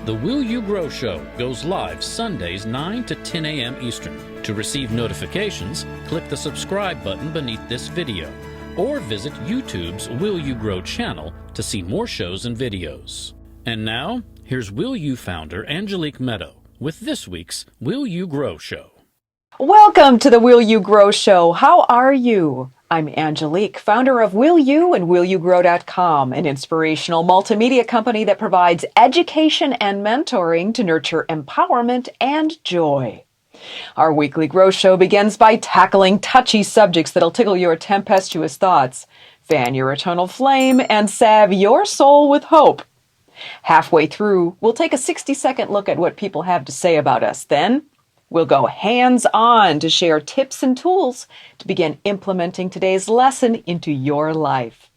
The Will You Grow Show goes live Sundays 9 to 10 a.m. Eastern. To receive notifications, click the subscribe button beneath this video, or visit YouTube's Will You Grow channel to see more shows and videos. And now, here's Will You founder Angelique Medow with this week's Will You Grow Show. Welcome to the Will You Grow Show. How are you? I'm Angelique, founder of Will You and WillYouGrow.com, an inspirational multimedia company that provides education and mentoring to nurture empowerment and joy. Our weekly Grow Show begins by tackling touchy subjects that'll tickle your tempestuous thoughts, fan your eternal flame, and salve your soul with hope. Halfway through, we'll take a 60-second look at what people have to say about us. Then, we'll go hands-on to share tips and tools to begin implementing today's lesson into your life.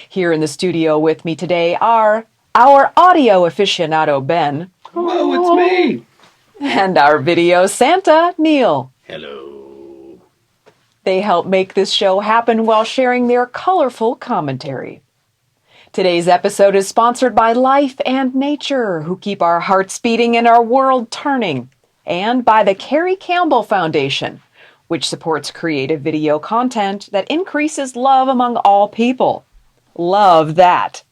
Here in the studio with me today are our audio aficionado, Ben. Hello, it's me. And our video Santa, Neil. Hello. They help make this show happen while sharing their colorful commentary. Today's episode is sponsored by Life and Nature, who keep our hearts beating and our world turning, and by the Carrie Campbell Foundation, which supports creative video content that increases love among all people. Love that.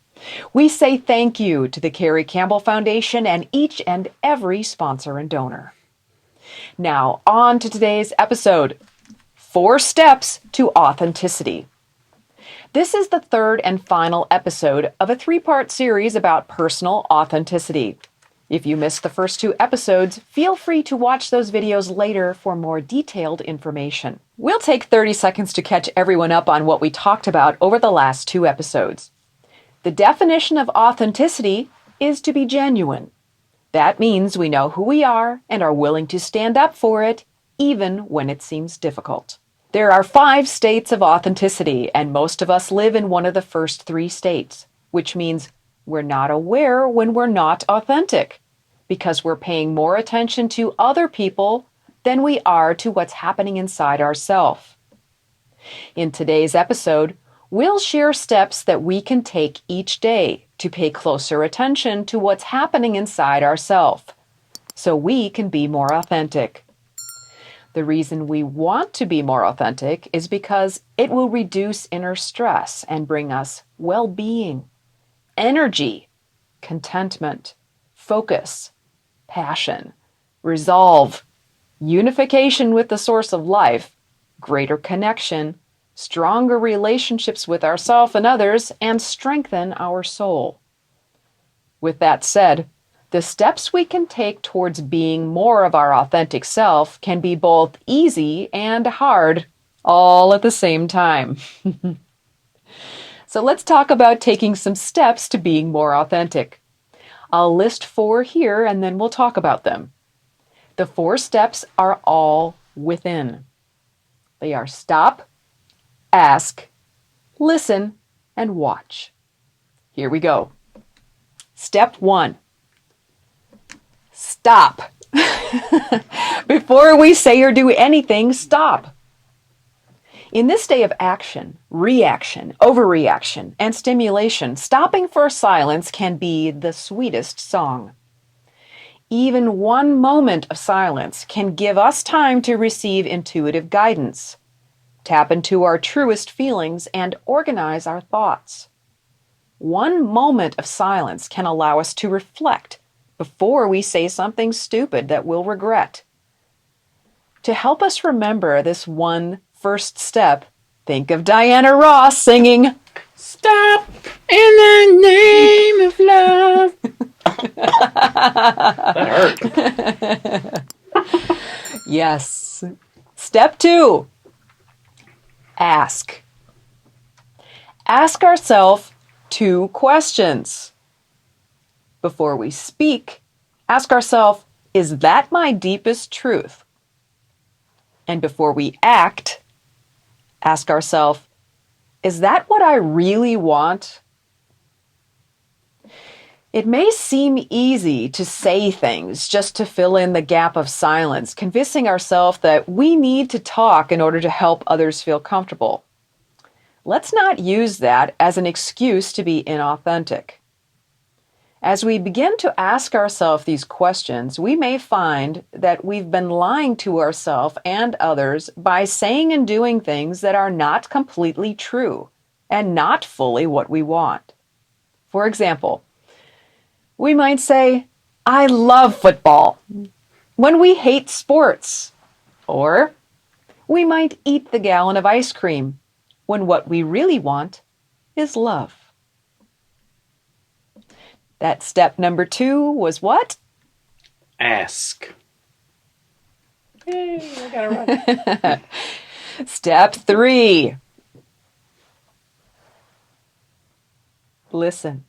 We say thank you to the Carrie Campbell Foundation and each and every sponsor and donor. Now, on to today's episode, 4 Steps to Authenticity. This is the third and final episode of a 3-part series about personal authenticity. If you missed the first 2 episodes, feel free to watch those videos later for more detailed information. We'll take 30 seconds to catch everyone up on what we talked about over the last 2 episodes. The definition of authenticity is to be genuine. That means we know who we are and are willing to stand up for it, even when it seems difficult. There are 5 states of authenticity, and most of us live in one of the first 3 states, which means we're not aware when we're not authentic, because we're paying more attention to other people than we are to what's happening inside ourselves. In today's episode, we'll share steps that we can take each day to pay closer attention to what's happening inside ourselves, so we can be more authentic. The reason we want to be more authentic is because it will reduce inner stress and bring us well-being, energy, contentment, focus, passion, resolve, unification with the source of life, greater connection, stronger relationships with ourselves and others, and strengthen our soul. With that said, the steps we can take towards being more of our authentic self can be both easy and hard, all at the same time. So let's talk about taking some steps to being more authentic. I'll list 4 here and then we'll talk about them. The 4 steps are all within. They are stop, ask, listen, and watch. Here we go. Step 1. Stop. Before we say or do anything, stop. In this day of action, reaction, overreaction, and stimulation, stopping for silence can be the sweetest song. Even one moment of silence can give us time to receive intuitive guidance, tap into our truest feelings, and organize our thoughts. One moment of silence can allow us to reflect before we say something stupid that we'll regret. To help us remember this one first step, think of Diana Ross singing, "Stop in the name of love." That hurt. Yes. Step 2, ask. Ask ourselves 2 questions. Before we speak, ask ourselves, is that my deepest truth? And before we act, ask ourselves, is that what I really want? It may seem easy to say things just to fill in the gap of silence, convincing ourselves that we need to talk in order to help others feel comfortable. Let's not use that as an excuse to be inauthentic. As we begin to ask ourselves these questions, we may find that we've been lying to ourselves and others by saying and doing things that are not completely true and not fully what we want. For example, we might say, "I love football," when we hate sports. Or we might eat the gallon of ice cream when what we really want is love. That step number 2 was what? Ask. Hey, I got it right. Step 3. Listen.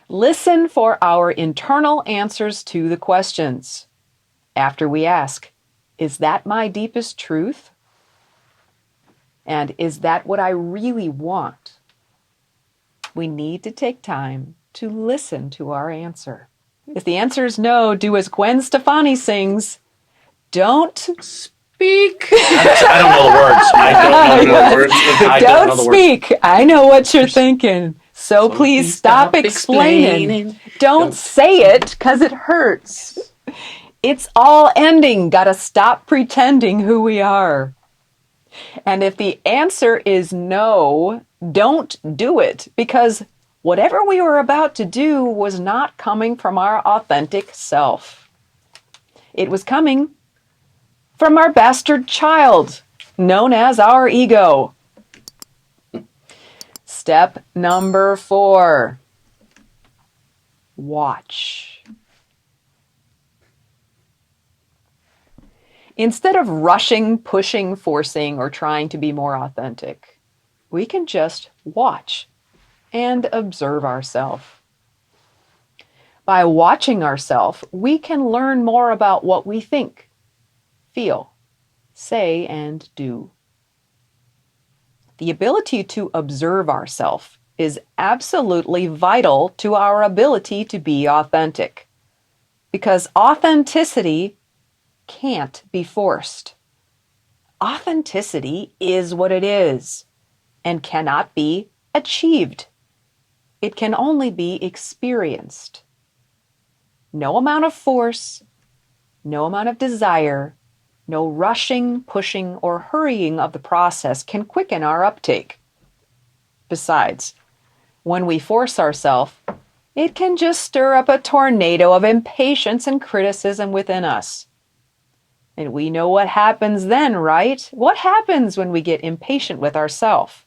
Listen for our internal answers to the questions. After we ask, is that my deepest truth? And is that what I really want? We need to take time to listen to our answer. If the answer is no, do as Gwen Stefani sings, don't speak. I don't know the words. I don't know the words. I don't know the words. Speak. I know what you're thinking. So please stop explaining. Don't say it because it hurts. It's all ending. Gotta stop pretending who we are. And if the answer is no, don't do it, because whatever we were about to do was not coming from our authentic self. It was coming from our bastard child, known as our ego. Step number 4. Watch. Instead of rushing, pushing, forcing, or trying to be more authentic, we can just watch and observe ourselves. By watching ourselves, we can learn more about what we think, feel, say, and do. The ability to observe ourselves is absolutely vital to our ability to be authentic, because authenticity can't be forced. Authenticity is what it is and cannot be achieved. It can only be experienced. No amount of force, no amount of desire, no rushing, pushing, or hurrying of the process can quicken our uptake. Besides, when we force ourselves, it can just stir up a tornado of impatience and criticism within us. And we know what happens then, right? What happens when we get impatient with ourselves?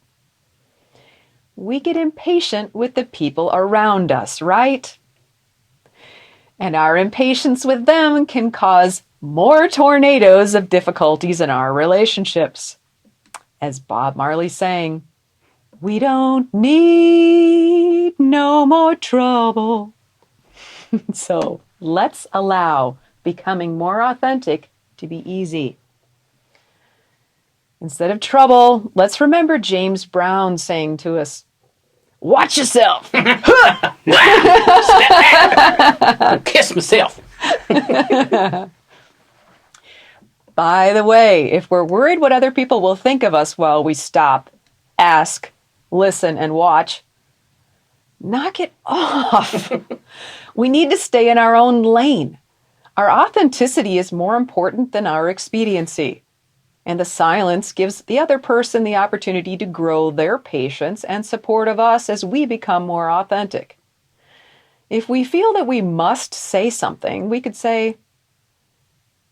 We get impatient with the people around us, right? And our impatience with them can cause more tornadoes of difficulties in our relationships. As Bob Marley sang, "We don't need no more trouble." So let's allow becoming more authentic to be easy. Instead of trouble, let's remember James Brown saying to us, "Watch yourself." Kiss myself. By the way, if we're worried what other people will think of us while we stop, ask, listen, and watch, knock it off. We need to stay in our own lane. Our authenticity is more important than our expediency. And the silence gives the other person the opportunity to grow their patience and support of us as we become more authentic. If we feel that we must say something, we could say,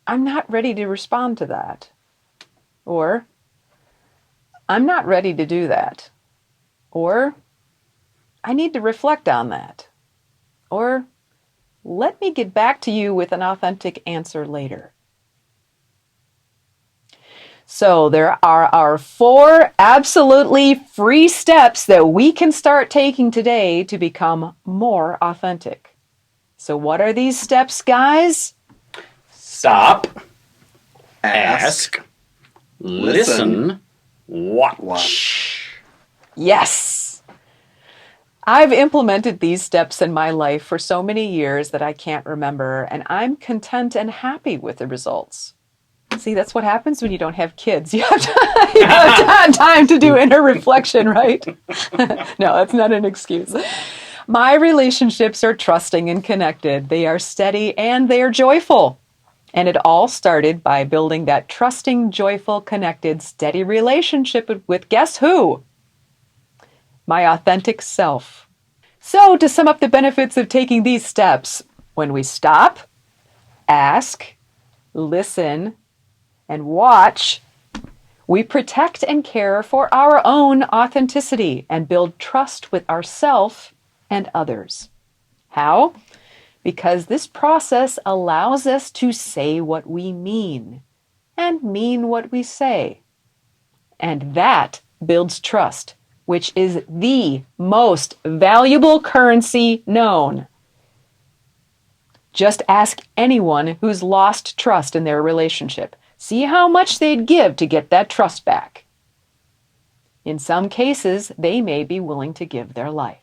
"I'm not ready to respond to that." Or, "I'm not ready to do that." Or, "I need to reflect on that." Or, "Let me get back to you with an authentic answer later." So there are our 4 absolutely free steps that we can start taking today to become more authentic. So what are these steps, guys? Stop. Ask. Listen. Watch. Yes. I've implemented these steps in my life for so many years that I can't remember, and I'm content and happy with the results. See, that's what happens when you don't have kids. You have time to do inner reflection, right? No, that's not an excuse. My relationships are trusting and connected. They are steady and they are joyful. And it all started by building that trusting, joyful, connected, steady relationship with guess who? My authentic self. So, to sum up the benefits of taking these steps, when we stop, ask, listen, and watch, we protect and care for our own authenticity and build trust with ourselves and others. How? Because this process allows us to say what we mean and mean what we say. And that builds trust, which is the most valuable currency known. Just ask anyone who's lost trust in their relationship. See how much they'd give to get that trust back. In some cases, they may be willing to give their life.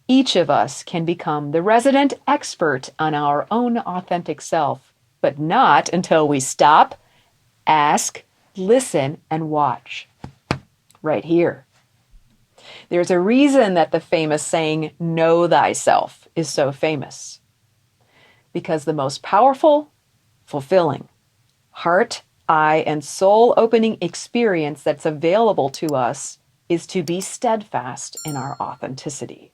Each of us can become the resident expert on our own authentic self, but not until we stop, ask, listen, and watch. Right here. There's a reason that the famous saying, "Know thyself," is so famous. Because the most powerful, fulfilling, heart, eye, and soul-opening experience that's available to us is to be steadfast in our authenticity.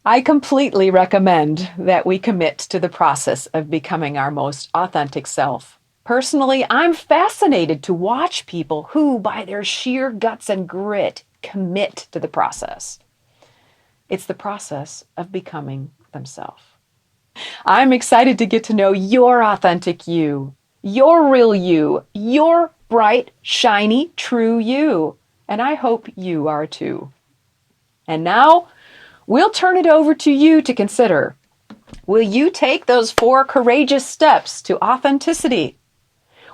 I completely recommend that we commit to the process of becoming our most authentic self. Personally, I'm fascinated to watch people who, by their sheer guts and grit, commit to the process. It's the process of becoming themselves. I'm excited to get to know your authentic you, your real you, your bright, shiny, true you. And I hope you are too. And now, we'll turn it over to you to consider. Will you take those 4 courageous steps to authenticity?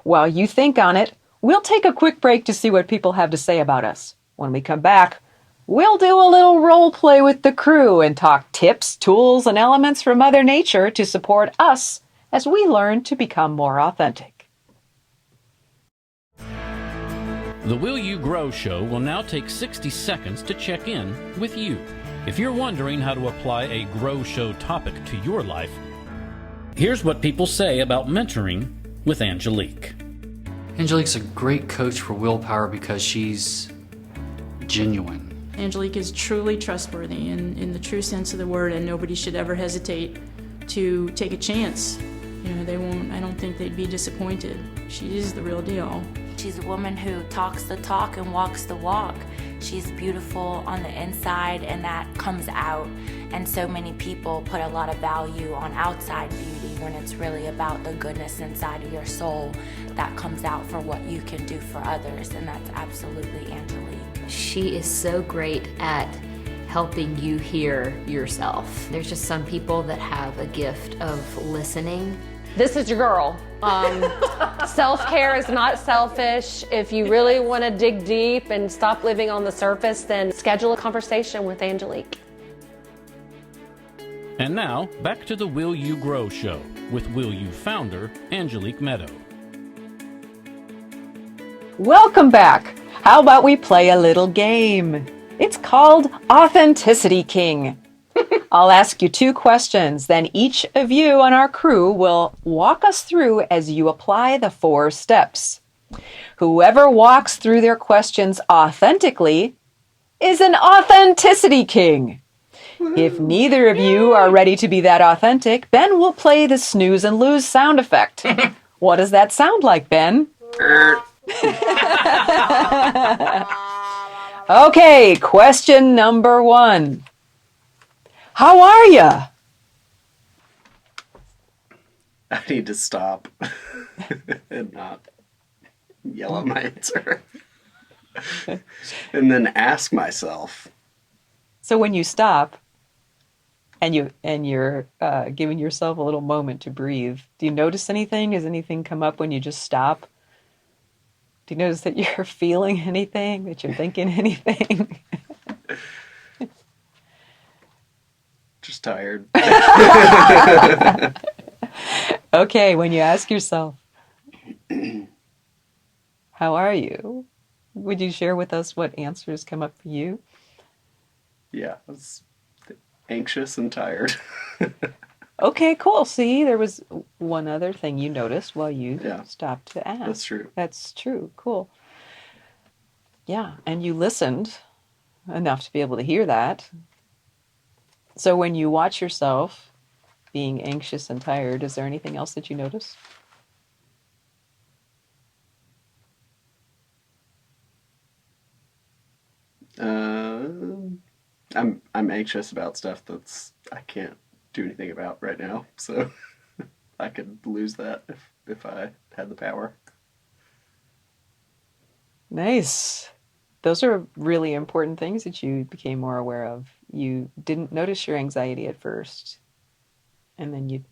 While you think on it, we'll take a quick break to see what people have to say about us. When we come back, we'll do a little role play with the crew and talk tips, tools, and elements from Mother Nature to support us as we learn to become more authentic. The Will You Grow show will now take 60 seconds to check in with you. If you're wondering how to apply a Grow Show topic to your life, here's what people say about mentoring with Angelique. Angelique's a great coach for willpower because she's genuine. Angelique is truly trustworthy in the true sense of the word, and nobody should ever hesitate to take a chance. You know, they won't, I don't think they'd be disappointed. She is the real deal. She's a woman who talks the talk and walks the walk. She's beautiful on the inside, and that comes out. And so many people put a lot of value on outside beauty when it's really about the goodness inside of your soul that comes out for what you can do for others, and that's absolutely Angelique. She is so great at helping you hear yourself. There's just some people that have a gift of listening. This is your girl. Self-care is not selfish. If you really want to dig deep and stop living on the surface, then schedule a conversation with Angelique. And now, back to the Will You Grow show with Will You founder, Angelique Medow. Welcome back. How about we play a little game? It's called Authenticity King. I'll ask you 2 questions, then each of you on our crew will walk us through as you apply the 4 steps. Whoever walks through their questions authentically is an Authenticity King. If neither of you are ready to be that authentic, Ben will play the snooze and lose sound effect. What does that sound like, Ben? Okay, question number 1. How are ya? I need to stop and not yell at my answer. And then ask myself. So when you stop and you're giving yourself a little moment to breathe, do you notice anything? Does anything come up when you just stop? Do you notice that you're feeling anything? That you're thinking anything? Just tired. Okay, when you ask yourself, how are you? Would you share with us what answers come up for you? Yeah, I was anxious and tired. Okay, cool. See, there was one other thing you noticed while you Yeah. stopped to ask. That's true. That's true. Cool. Yeah, and you listened enough to be able to hear that. So when you watch yourself being anxious and tired, is there anything else that you notice? I'm anxious about stuff I can't do anything about right now. So I could lose that if I had the power. Nice. Those are really important things that you became more aware of. You didn't notice your anxiety at first, and then you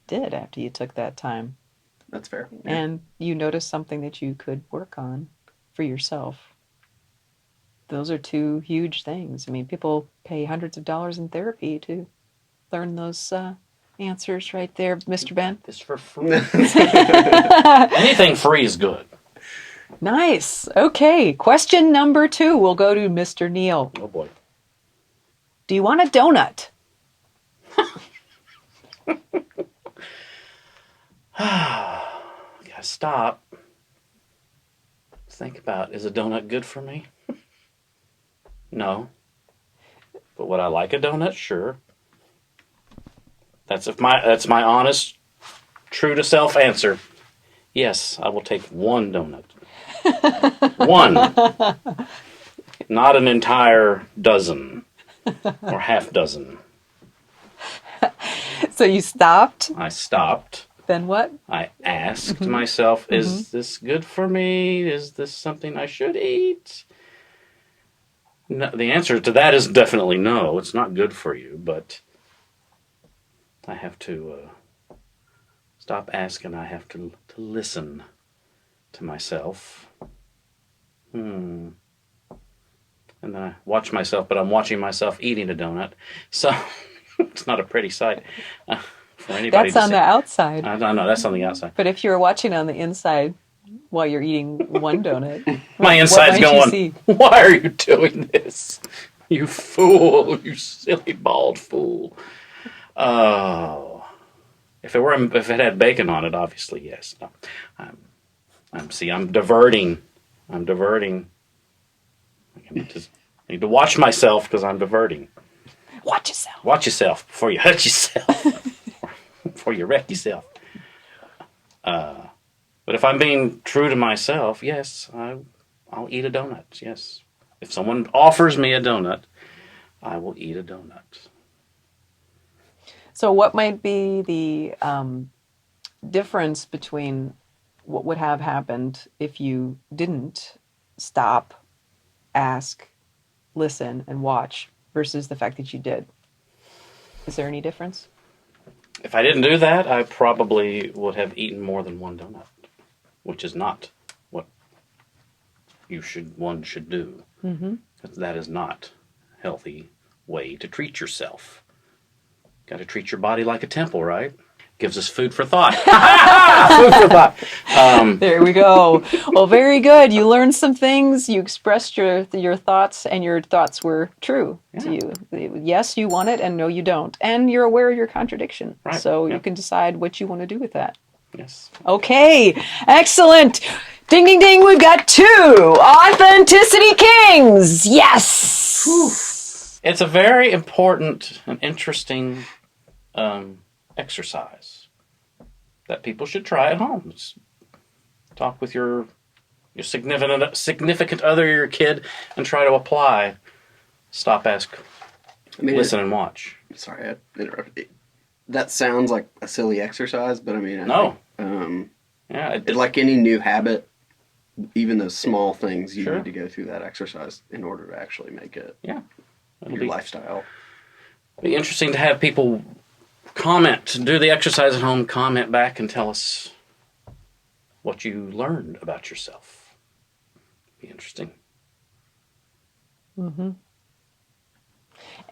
did after you took that time. That's fair. Yeah. And you noticed something that you could work on for yourself. Those are two huge things. I mean, people pay hundreds of dollars in therapy to learn those answers right there, Mr. Ben. This for free. Anything free is good. Nice. Okay. Question number 2. We'll go to Mr. Neal. Oh boy. Do you want a donut? Gotta stop. Think about, is a donut good for me? No. But would I like a donut? Sure. That's my honest, true to self answer. Yes, I will take one donut. One. Not an entire dozen or half dozen. So you stopped. I stopped. Then what? I asked myself, is this good for me? Is this something I should eat? No, the answer to that is definitely no. It's not good for you, but I have to stop asking. I have to listen to myself. And then I watch myself, but I'm watching myself eating a donut. So it's not a pretty sight for anybody That's to on see. the outside. I know, that's on the outside. But if you're watching on the inside while you're eating one donut, My what inside's might you going, see? why are you doing this? You fool, you silly bald fool. Oh. If it had bacon on it, obviously, yes. No. I'm diverting. I need to watch myself because I'm diverting. Watch yourself. Watch yourself before you hurt yourself. Before you wreck yourself. But if I'm being true to myself, yes, I'll eat a donut, yes. If someone offers me a donut, I will eat a donut. So what might be the difference between what would have happened if you didn't stop, ask, listen, and watch versus the fact that you did? Is there any difference? If I didn't do that, I probably would have eaten more than one donut, which is not what one should do. Mm-hmm. That is not a healthy way to treat yourself. Got to treat your body like a temple, right? Gives us food for thought. Food for thought. There we go. Well, very good. You learned some things. You expressed your thoughts, and your thoughts were true to you. Yes, you want it, and no, you don't. And you're aware of your contradiction. Right. So you can decide what you want to do with that. Yes. Okay, excellent. Ding, ding, ding. We've got 2 Authenticity Kings. Yes. Whew. It's a very important and interesting exercise that people should try at home. Talk with your significant other, your kid, and try to apply. Stop, ask, listen, and watch. Sorry, I interrupted. That sounds like a silly exercise, but I mean, No. Like any new habit, even those small things, you Sure. need to go through that exercise in order to actually make it Yeah. your lifestyle. It'll be interesting to have people comment, do the exercise at home, comment back, and tell us what you learned about yourself. Be interesting. Mm-hmm.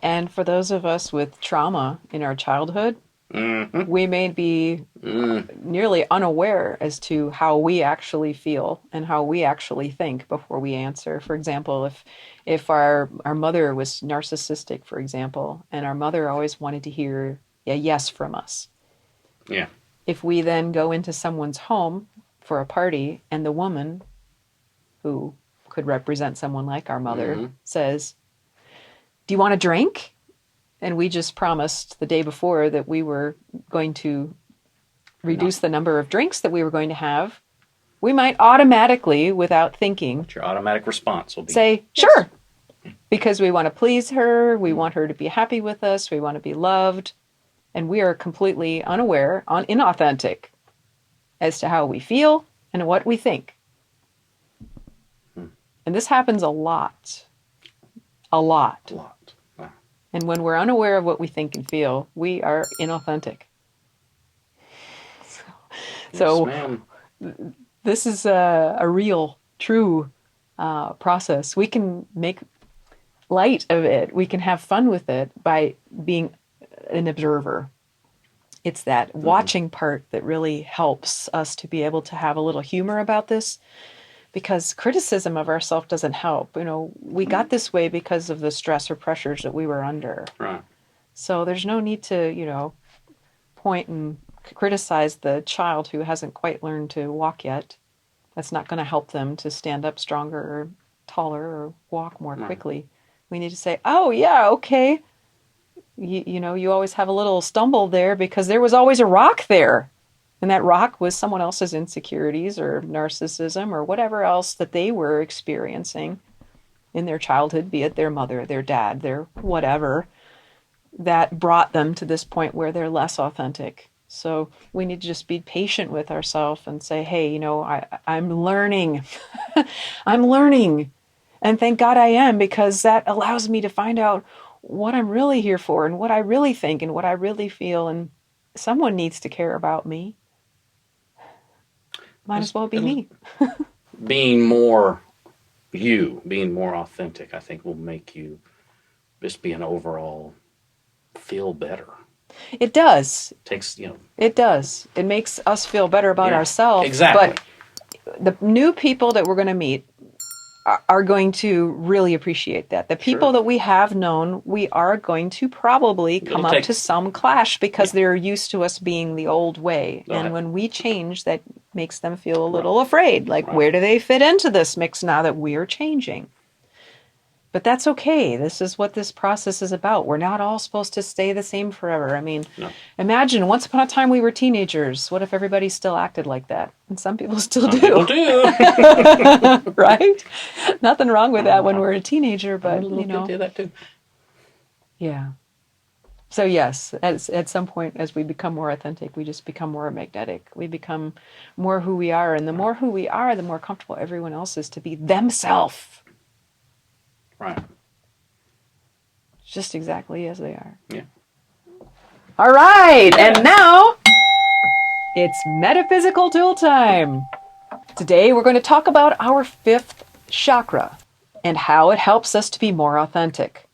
And for those of us with trauma in our childhood, We may be nearly unaware as to how we actually feel and how we actually think before we answer. For example, if our mother was narcissistic, for example, and our mother always wanted to hear a yes from us. Yeah. If we then go into someone's home for a party and the woman, who could represent someone like our mother, says, "Do you want a drink?" And we just promised the day before that we were going to reduce the number of drinks that we were going to have, we might automatically, without thinking, Your automatic response will be say, "Sure," because we want to please her, we want her to be happy with us, we want to be loved, and we are completely unaware, inauthentic as to how we feel and what we think. And this happens a lot. A lot. Wow. And when we're unaware of what we think and feel, we are inauthentic. So Yes, ma'am. this is a real, true process. We can make light of it. We can have fun with it by being an observer. It's that watching part that really helps us to be able to have a little humor about this, because criticism of ourselves doesn't help. You know, we got this way because of the stress or pressures that we were under. Right. So there's no need to, point and criticize the child who hasn't quite learned to walk yet. That's not going to help them to stand up stronger or taller or walk more quickly. We need to say, "Oh, yeah, okay. You always have a little stumble there because there was always a rock there. And that rock was someone else's insecurities or narcissism or whatever else that they were experiencing in their childhood, be it their mother, their dad, their whatever, that brought them to this point where they're less authentic." So we need to just be patient with ourselves and say, "Hey, I'm learning. I'm learning. And thank God I am, because that allows me to find out what I'm really here for and what I really think and what I really feel. And someone needs to care about me. Might as well be me." Being more you, being more authentic, I think will make you just be an overall feel better. It does. Takes, It does. It makes us feel better about ourselves. Exactly. But the new people that we're going to meet are going to really appreciate that. The people that we have known, we are going to probably come up to some clash because they're used to us being the old way. And when we change, that makes them feel a little afraid. Like, where do they fit into this mix now that we're changing? But that's okay. This is what this process is about. We're not all supposed to stay the same forever. I mean, imagine once upon a time we were teenagers. What if everybody still acted like that? And some people still do. People do. Right? Nothing wrong with that when we're a teenager, but, do that too. Yeah. So yes, at some point as we become more authentic, we just become more magnetic. We become more who we are. And the more who we are, the more comfortable everyone else is to be themselves. Right. Just exactly as they are. Yeah. All right. And now it's metaphysical tool time. Today we're going to talk about our fifth chakra and how it helps us to be more authentic.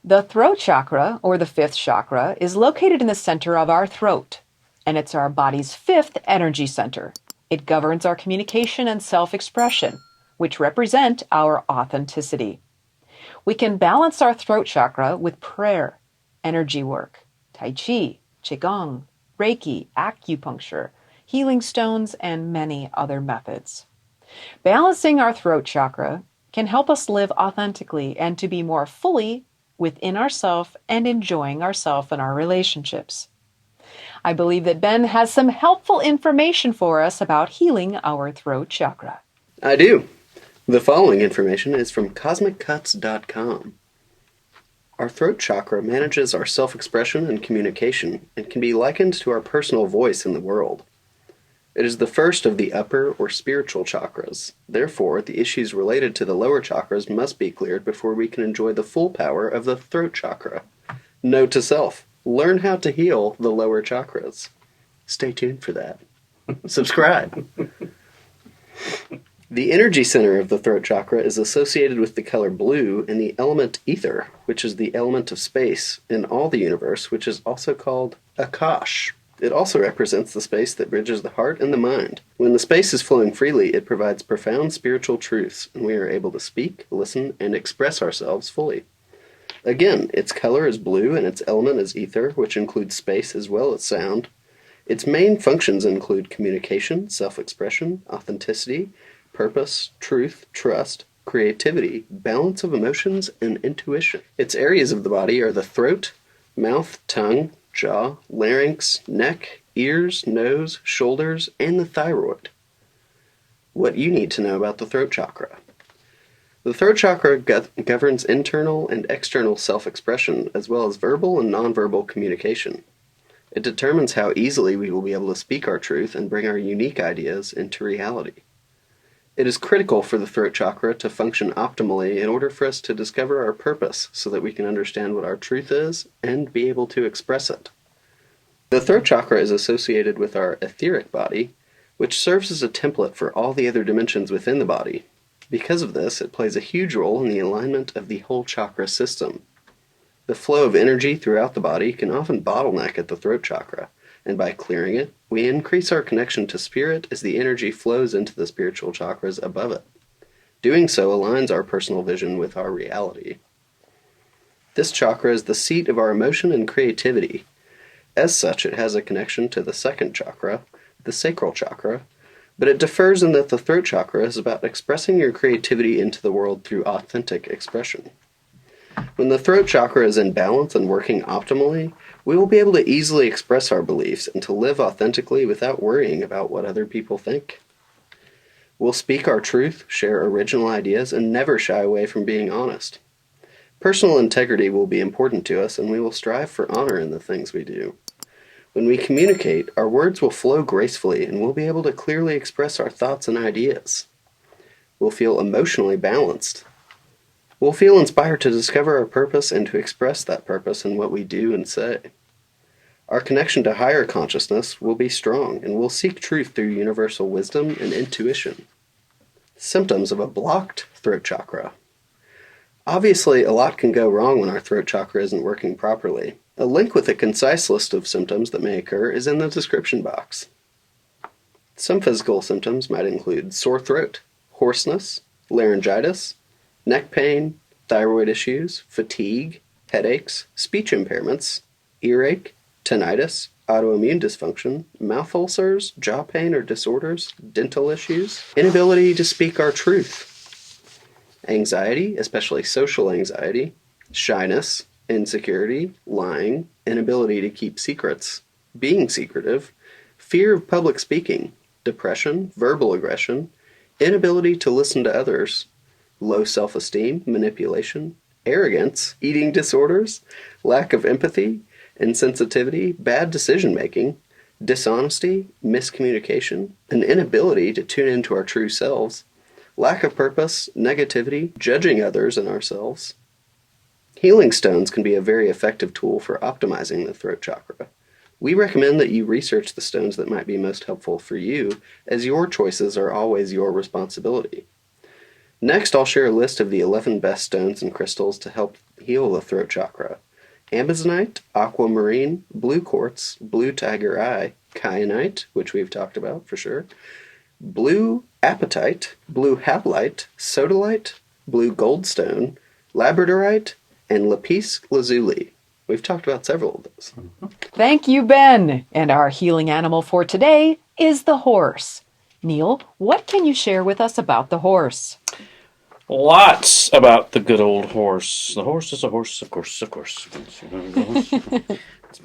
The throat chakra, or the fifth chakra, is located in the center of our throat, and it's our body's fifth energy center. It governs our communication and self-expression, which represent our authenticity. We can balance our throat chakra with prayer, energy work, Tai Chi, Qigong, Reiki, acupuncture, healing stones, and many other methods. Balancing our throat chakra can help us live authentically and to be more fully within ourselves and enjoying ourselves and our relationships. I believe that Ben has some helpful information for us about healing our throat chakra. I do. The following information is from CosmicCuts.com. Our throat chakra manages our self-expression and communication and can be likened to our personal voice in the world. It is the first of the upper or spiritual chakras. Therefore, the issues related to the lower chakras must be cleared before we can enjoy the full power of the throat chakra. Note to self, learn how to heal the lower chakras. Stay tuned for that. Subscribe. The energy center of the throat chakra is associated with the color blue and the element ether, which is the element of space in all the universe, which is also called Akash. It also represents the space that bridges the heart and the mind. When the space is flowing freely, it provides profound spiritual truths, and we are able to speak, listen, and express ourselves fully. Again, its color is blue and its element is ether, which includes space as well as sound. Its main functions include communication, self-expression, authenticity, purpose, truth, trust, creativity, balance of emotions, and intuition. Its areas of the body are the throat, mouth, tongue, jaw, larynx, neck, ears, nose, shoulders, and the thyroid. What you need to know about the throat chakra. The throat chakra governs internal and external self-expression, as well as verbal and nonverbal communication. It determines how easily we will be able to speak our truth and bring our unique ideas into reality. It is critical for the throat chakra to function optimally in order for us to discover our purpose so that we can understand what our truth is and be able to express it. The throat chakra is associated with our etheric body, which serves as a template for all the other dimensions within the body. Because of this, it plays a huge role in the alignment of the whole chakra system. The flow of energy throughout the body can often bottleneck at the throat chakra, and by clearing it, we increase our connection to spirit as the energy flows into the spiritual chakras above it. Doing so aligns our personal vision with our reality. This chakra is the seat of our emotion and creativity. As such, it has a connection to the second chakra, the sacral chakra, but it differs in that the throat chakra is about expressing your creativity into the world through authentic expression. When the throat chakra is in balance and working optimally, we will be able to easily express our beliefs and to live authentically without worrying about what other people think. We'll speak our truth, share original ideas, and never shy away from being honest. Personal integrity will be important to us, and we will strive for honor in the things we do. When we communicate, our words will flow gracefully, and we'll be able to clearly express our thoughts and ideas. We'll feel emotionally balanced. We'll feel inspired to discover our purpose and to express that purpose in what we do and say. Our connection to higher consciousness will be strong, and we'll seek truth through universal wisdom and intuition. Symptoms of a blocked throat chakra. Obviously, a lot can go wrong when our throat chakra isn't working properly. A link with a concise list of symptoms that may occur is in the description box. Some physical symptoms might include sore throat, hoarseness, laryngitis, neck pain, thyroid issues, fatigue, headaches, speech impairments, earache, tinnitus, autoimmune dysfunction, mouth ulcers, jaw pain or disorders, dental issues, inability to speak our truth, anxiety, especially social anxiety, shyness, insecurity, lying, inability to keep secrets, being secretive, fear of public speaking, depression, verbal aggression, inability to listen to others, low self-esteem, manipulation, arrogance, eating disorders, lack of empathy, insensitivity, bad decision-making, dishonesty, miscommunication, an inability to tune into our true selves, lack of purpose, negativity, judging others and ourselves. Healing stones can be a very effective tool for optimizing the throat chakra. We recommend that you research the stones that might be most helpful for you, as your choices are always your responsibility. Next, I'll share a list of the 11 best stones and crystals to help heal the throat chakra. Amazonite, aquamarine, blue quartz, blue tiger eye, kyanite, which we've talked about for sure, blue apatite, blue halite, sodalite, blue goldstone, labradorite, and lapis lazuli. We've talked about several of those. Thank you, Ben. And our healing animal for today is the horse. Neil, what can you share with us about the horse? Lots about the good old horse. The horse is a horse, of course, of course. It's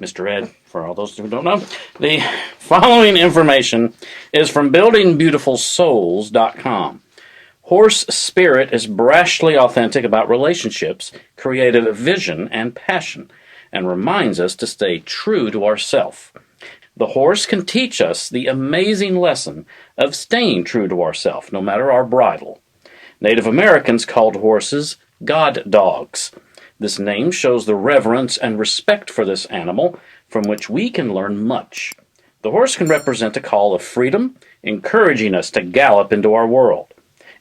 Mr. Ed, for all those who don't know. The following information is from buildingbeautifulsouls.com. Horse spirit is brashly authentic about relationships, creative vision, and passion, and reminds us to stay true to ourself. The horse can teach us the amazing lesson of staying true to ourself, no matter our bridle. Native Americans called horses god dogs. This name shows the reverence and respect for this animal, from which we can learn much. The horse can represent a call of freedom, encouraging us to gallop into our world.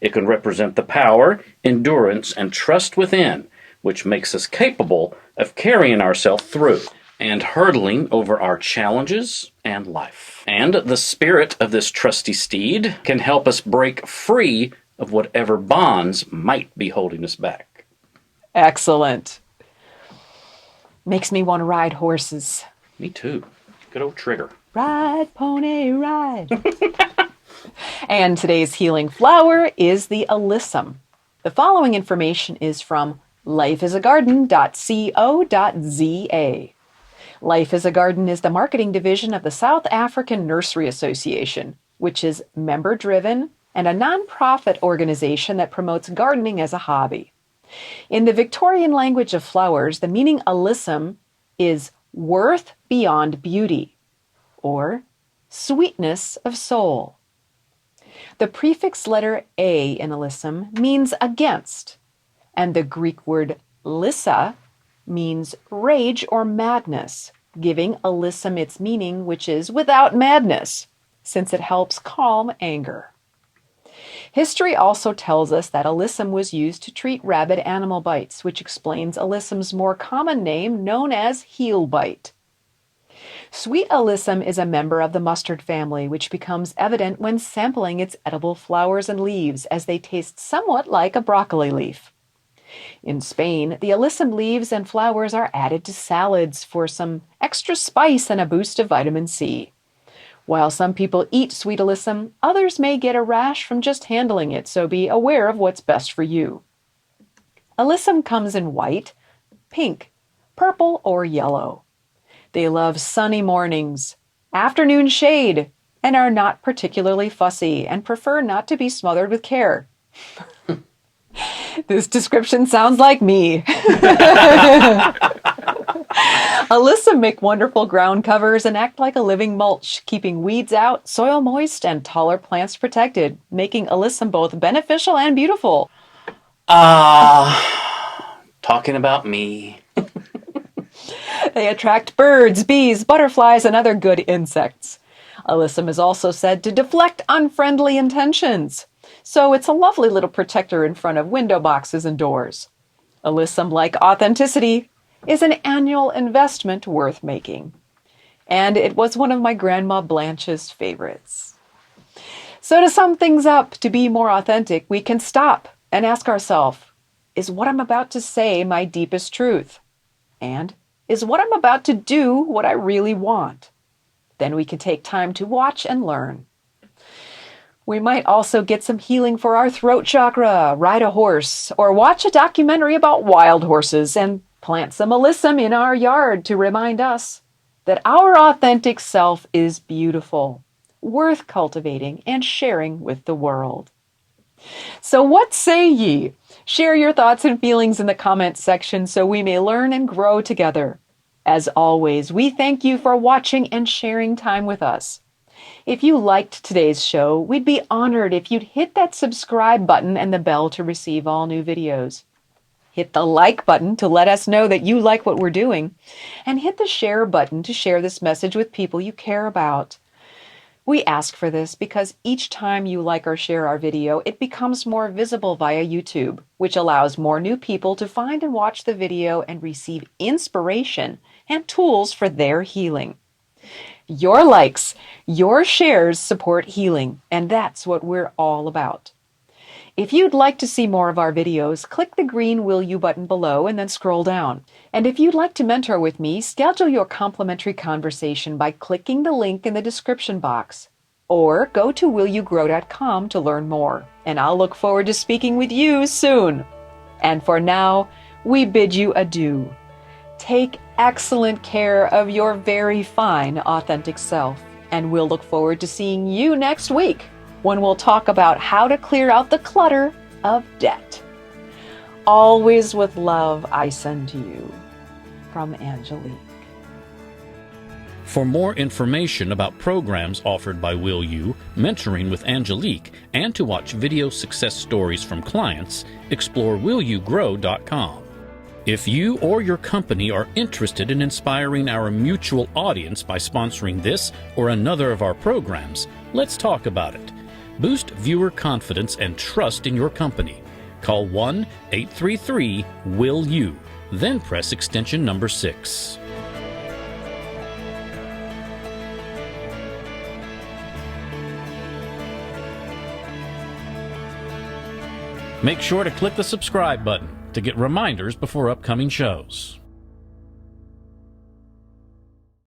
It can represent the power, endurance, and trust within, which makes us capable of carrying ourselves through and hurdling over our challenges and life. And the spirit of this trusty steed can help us break free of whatever bonds might be holding us back. Excellent. Makes me want to ride horses. Me too. Good old Trigger. Ride, pony, ride. And today's healing flower is the alyssum. The following information is from lifeisagarden.co.za. Life is a Garden is the marketing division of the South African Nursery Association, which is member-driven and a non-profit organization that promotes gardening as a hobby. In the Victorian language of flowers, the meaning alyssum is worth beyond beauty, or sweetness of soul. The prefix letter A in alyssum means against, and the Greek word lyssa means rage or madness, giving alyssum its meaning, which is without madness, since it helps calm anger. History also tells us that alyssum was used to treat rabid animal bites, which explains alyssum's more common name known as heel bite. Sweet alyssum is a member of the mustard family, which becomes evident when sampling its edible flowers and leaves, as they taste somewhat like a broccoli leaf. In Spain, the alyssum leaves and flowers are added to salads for some extra spice and a boost of vitamin C. While some people eat sweet alyssum, others may get a rash from just handling it, so be aware of what's best for you. Alyssum comes in white, pink, purple, or yellow. They love sunny mornings, afternoon shade, and are not particularly fussy and prefer not to be smothered with care. This description sounds like me. Alyssum make wonderful ground covers and act like a living mulch, keeping weeds out, soil moist, and taller plants protected, making alyssum both beneficial and beautiful. Talking about me. They attract birds, bees, butterflies, and other good insects. Alyssum is also said to deflect unfriendly intentions. So it's a lovely little protector in front of window boxes and doors. Alyssum, like authenticity, is an annual investment worth making. And it was one of my Grandma Blanche's favorites. So to sum things up, to be more authentic, we can stop and ask ourselves, is what I'm about to say my deepest truth? And is what I'm about to do what I really want? Then we can take time to watch and learn. We might also get some healing for our throat chakra, ride a horse, or watch a documentary about wild horses and plant some alyssum in our yard to remind us that our authentic self is beautiful, worth cultivating and sharing with the world. So what say ye? Share your thoughts and feelings in the comments section so we may learn and grow together. As always, we thank you for watching and sharing time with us. If you liked today's show, we'd be honored if you'd hit that subscribe button and the bell to receive all new videos. Hit the like button to let us know that you like what we're doing, and hit the share button to share this message with people you care about. We ask for this because each time you like or share our video, it becomes more visible via YouTube, which allows more new people to find and watch the video and receive inspiration and tools for their healing. Your likes, your shares support healing, and that's what we're all about. If you'd like to see more of our videos, click the green Will You button below and then scroll down. And if you'd like to mentor with me, schedule your complimentary conversation by clicking the link in the description box. Or go to willyougrow.com to learn more, and I'll look forward to speaking with you soon. And for now, we bid you adieu. Take excellent care of your very fine, authentic self, and we'll look forward to seeing you next week when we'll talk about how to clear out the clutter of debt. Always with love, I send to you. From Angelique. For more information about programs offered by Will You, mentoring with Angelique, and to watch video success stories from clients, explore willyougrow.com. If you or your company are interested in inspiring our mutual audience by sponsoring this or another of our programs, let's talk about it. Boost viewer confidence and trust in your company. Call 1-833-WILL-YOU, then press extension number 6. Make sure to click the subscribe button to get reminders before upcoming shows.